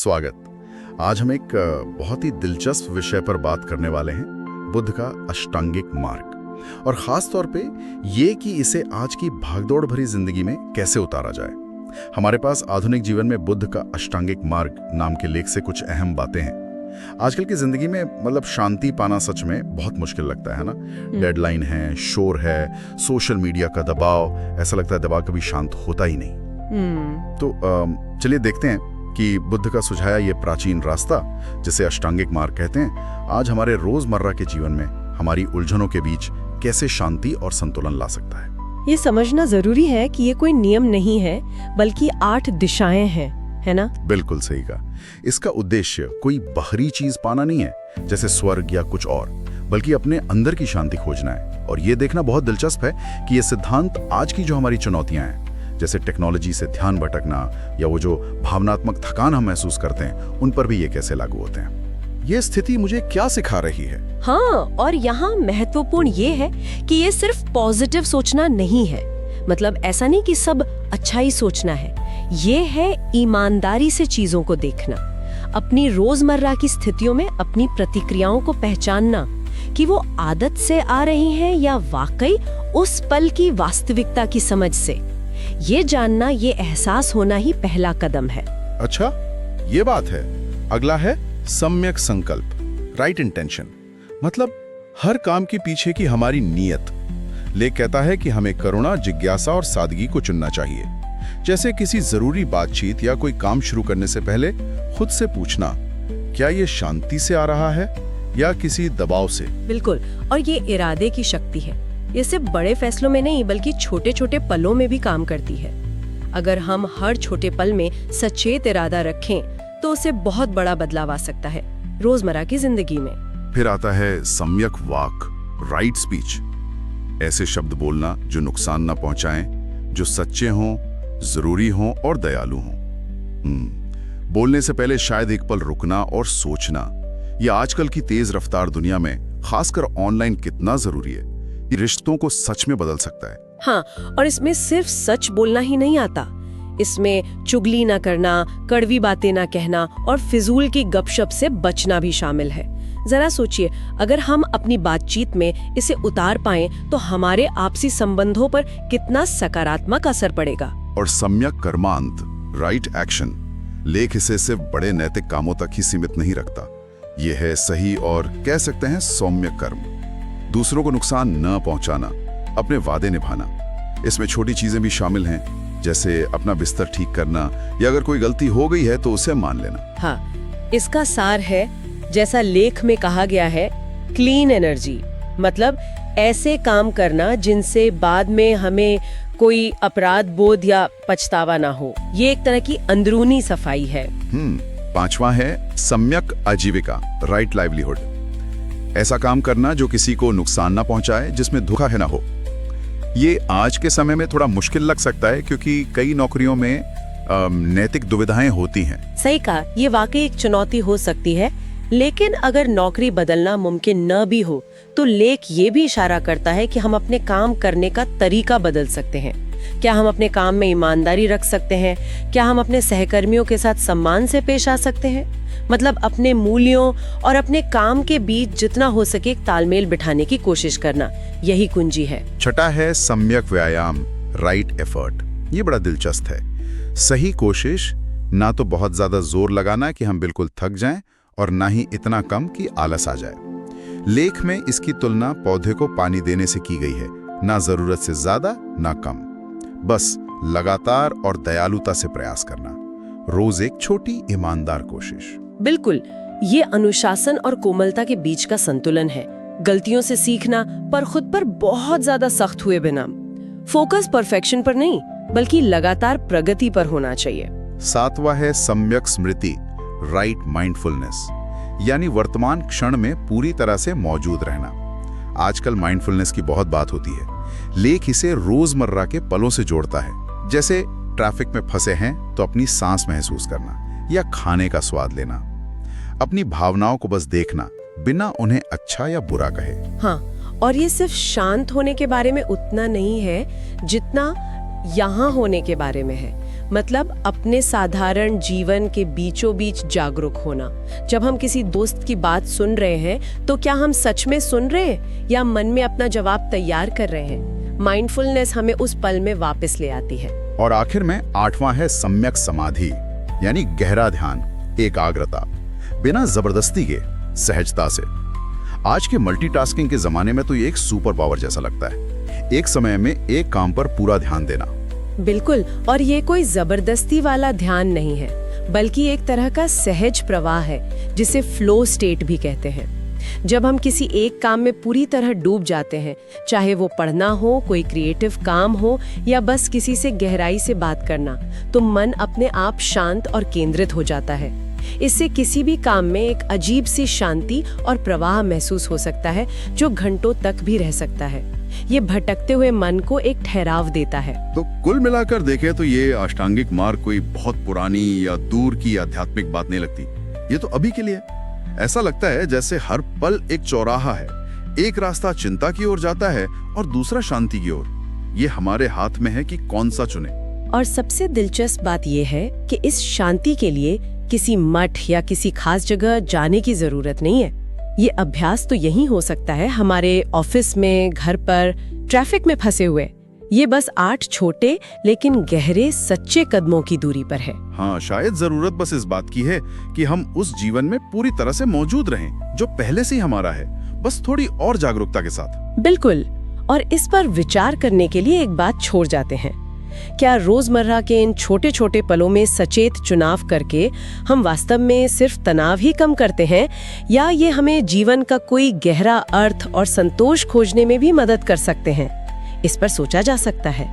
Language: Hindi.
स्वागत। आज हम एक बहुत ही दिलचस्प विषय पर बात करने वाले हैं, बुद्ध का अष्टांगिक मार्ग, और खास तौर पे ये कि इसे आज की भागदौड़ भरी जिंदगी में कैसे उतारा जाए। हमारे पास आधुनिक जीवन में बुद्ध का अष्टांगिक मार्ग नाम के लेख से कुछ अहम बातें हैं। आजकल की जिंदगी में शांति पाना सच में बहुत मुश्किल लगता है ना। डेडलाइन है, शोर है, सोशल मीडिया का दबाव, ऐसा लगता है दबाव कभी शांत होता ही नहीं। तो चलिए देखते हैं कि बुद्ध का सुझाया ये प्राचीन रास्ता, जिसे अष्टांगिक मार्ग कहते हैं, आज हमारे रोजमर्रा के जीवन में हमारी उलझनों के बीच कैसे शांति और संतुलन ला सकता है। ये समझना जरूरी है कि ये कोई नियम नहीं है, बल्कि 8 दिशाएं हैं, है ना? बिल्कुल सही कहा। इसका उद्देश्य कोई बाहरी चीज पाना नहीं है, जैसे स्वर्ग या कुछ और, बल्कि अपने अंदर की शांति खोजना है। और ये देखना बहुत दिलचस्प है कि ये सिद्धांत आज की जो हमारी चुनौतियां हैं, जैसे टेक्नोलॉजी से ध्यान भटकना या वो जो भावनात्मक थकान हम महसूस करते हैं, उन पर भी ये कैसे लागू होते हैं। ये स्थिति मुझे क्या सिखा रही है? हाँ, और यहाँ महत्वपूर्ण ये है कि ये सिर्फ पॉजिटिव सोचना नहीं है। मतलब ऐसा नहीं कि सब अच्छा ही सोचना है। ये है ईमानदारी से चीजों को देखना, अपनी रोजमर्रा की स्थितियों में अपनी प्रतिक्रियाओं को पहचानना कि वो आदत से आ रही हैं या वाकई उस पल की वास्तविकता की समझ से। ये जानना, ये एहसास होना ही पहला कदम है। अच्छा, ये बात है। अगला है सम्यक संकल्प, राइट इंटेंशन। मतलब हर काम के पीछे की हमारी नीयत। लेख कहता है कि हमें करुणा, जिज्ञासा और सादगी को चुनना चाहिए। जैसे किसी जरूरी बातचीत या कोई काम शुरू करने से पहले खुद से पूछना, क्या ये शांति से आ रहा है या किसी दबाव से? बिल्कुल, और ये इरादे की शक्ति है। ये सिर्फ बड़े फैसलों में नहीं, बल्कि छोटे छोटे पलों में भी काम करती है। अगर हम हर छोटे पल में सचेत इरादा रखें, तो उसे बहुत बड़ा बदलाव आ सकता है रोजमर्रा की जिंदगी में। फिर आता है सम्यक वाक, राइट स्पीच। ऐसे शब्द बोलना जो नुकसान ना पहुंचाएं, जो सच्चे हों, जरूरी हों और दयालु हों। बोलने से पहले शायद एक पल रुकना और सोचना, यह आजकल की तेज रफ्तार दुनिया में, खासकर ऑनलाइन, कितना जरूरी है। ये रिश्तों को सच में बदल सकता है। हाँ, और इसमें सिर्फ सच बोलना ही नहीं आता। इसमें चुगली ना करना, कड़वी बातें ना कहना और फिजूल की गपशप से बचना भी शामिल है। जरा सोचिए, अगर हम अपनी बातचीत में इसे उतार पाएं, तो हमारे आपसी संबंधों पर कितना सकारात्मक असर पड़ेगा। और सम्यक कर्मांत, राइट एक्शन, लेख इसे सिर्फ बड़े नैतिक कामों तक ही सीमित नहीं रखता। यह है सही और कह सकते हैं सौम्य कर्म। दूसरों को नुकसान न पहुंचाना, अपने वादे निभाना। इसमें छोटी चीजें भी शामिल हैं, जैसे अपना बिस्तर ठीक करना, या अगर कोई गलती हो गई है तो उसे मान लेना। हाँ, इसका सार है, जैसा लेख में कहा गया है, क्लीन एनर्जी। मतलब ऐसे काम करना जिनसे बाद में हमें कोई अपराध बोध या पछतावा ना हो। ये एक तरह की अंदरूनी सफाई है। 5वां है सम्यक आजीविका, राइट लाइवलीहुड। ऐसा काम करना जो किसी को नुकसान ना पहुंचाए, जिसमें धोखा है ना हो। ये आज के समय में थोड़ा मुश्किल लग सकता है, क्योंकि कई नौकरियों में नैतिक दुविधाएं होती हैं। सही कहा, ये वाकई एक चुनौती हो सकती है। लेकिन अगर नौकरी बदलना मुमकिन न भी हो, तो लेख ये भी इशारा करता है कि हम अपने काम करने का तरीका बदल सकते हैं। क्या हम अपने काम में ईमानदारी रख सकते हैं? क्या हम अपने सहकर्मियों के साथ सम्मान से पेश आ सकते हैं? मतलब अपने मूल्यों और अपने काम के बीच जितना हो सके एक तालमेल बिठाने की कोशिश करना, यही कुंजी है। छठा है सम्यक व्यायाम, राइट एफर्ट। ये बड़ा दिलचस्प है। सही कोशिश, ना तो बहुत ज्यादा जोर लगाना कि हम बिल्कुल थक जाएं, और ना ही इतना कम कि आलस आ जाए। लेख में इसकी तुलना पौधे को पानी देने से की गई है, ना जरूरत से ज्यादा ना कम, बस लगातार और दयालुता से प्रयास करना। रोज एक छोटी ईमानदार कोशिश। बिल्कुल, ये अनुशासन और कोमलता के बीच का संतुलन है। गलतियों से सीखना, पर खुद पर बहुत ज्यादा सख्त हुए बिना। फोकस परफेक्शन पर नहीं, बल्कि लगातार प्रगति पर होना चाहिए। 7वां है सम्यक स्मृति, राइट माइंडफुलनेस, यानी वर्तमान क्षण में पूरी तरह से मौजूद रहना। आजकल माइंडफुलनेस की बहुत बात होती है। लेख इसे रोजमर्रा के पलों से जोड़ता है। जैसे ट्रैफिक में फंसे हैं तो अपनी सांस महसूस करना, या खाने का स्वाद लेना। अपनी भावनाओं को बस देखना, बिना उन्हें अच्छा या बुरा कहे। हाँ, और ये सिर्फ शांत होने के बारे में उतना नहीं है, जितना यहाँ होने के बारे में है। मतलब अपने साधारण जीवन के बीचों बीच जागरूक होना। जब हम किसी दोस्त की बात सुन रहे हैं तो क्या हम सच में सुन रहे हैं या मन में अपना जवाब तैयार कर रहे हैं? माइंडफुलनेस हमें उस पल में वापस ले आती है। और आखिर में 8वां है सम्यक समाधि, यानी गहरा ध्यान, एकाग्रता, बिना जबरदस्ती के, सहजता से। आज के मल्टीटास्किंग के जमाने में तो ये एक सुपर पावर जैसा लगता है, एक समय में एक काम पर पूरा ध्यान देना। बिल्कुल, और ये कोई जबरदस्ती वाला ध्यान नहीं है, बल्कि एक तरह का सहज प्रवाह है जिसे फ्लो स्टेट भी कहते हैं। जब हम किसी एक काम में पूरी तरह डूब जाते हैं, चाहे वो पढ़ना हो, कोई क्रिएटिव काम हो या बस किसी से गहराई से बात करना, तो मन अपने आप शांत और केंद्रित हो जाता है। इससे किसी भी काम में एक अजीब सी शांति और प्रवाह महसूस हो सकता है जो घंटों तक भी रह सकता है। ये भटकते हुए मन को एक ठहराव देता है। तो कुल मिलाकर देखें तो ये अष्टांगिक मार्ग कोई बहुत पुरानी या दूर की आध्यात्मिक बात नहीं लगती। ये तो अभी के लिए ऐसा लगता है जैसे हर पल एक चौराहा है, एक रास्ता चिंता की ओर जाता है और दूसरा शांति की ओर। ये हमारे हाथ में है कि कौन सा चुने। और सबसे दिलचस्प बात यह है कि इस शांति के लिए किसी मठ या किसी खास जगह जाने की जरूरत नहीं है। ये अभ्यास तो यही हो सकता है, हमारे ऑफिस में, घर पर, ट्रैफिक में फंसे हुए। ये बस 8 छोटे लेकिन गहरे सच्चे कदमों की दूरी पर है। हाँ, शायद जरूरत बस इस बात की है कि हम उस जीवन में पूरी तरह से मौजूद रहें जो पहले से ही हमारा है, बस थोड़ी और जागरूकता के साथ। बिल्कुल, और इस पर विचार करने के लिए एक बात छोड़ जाते हैं। क्या रोजमर्रा के इन छोटे छोटे पलों में सचेत चुनाव करके हम वास्तव में सिर्फ तनाव ही कम करते हैं, या ये हमें जीवन का कोई गहरा अर्थ और संतोष खोजने में भी मदद कर सकते हैं? इस पर सोचा जा सकता है।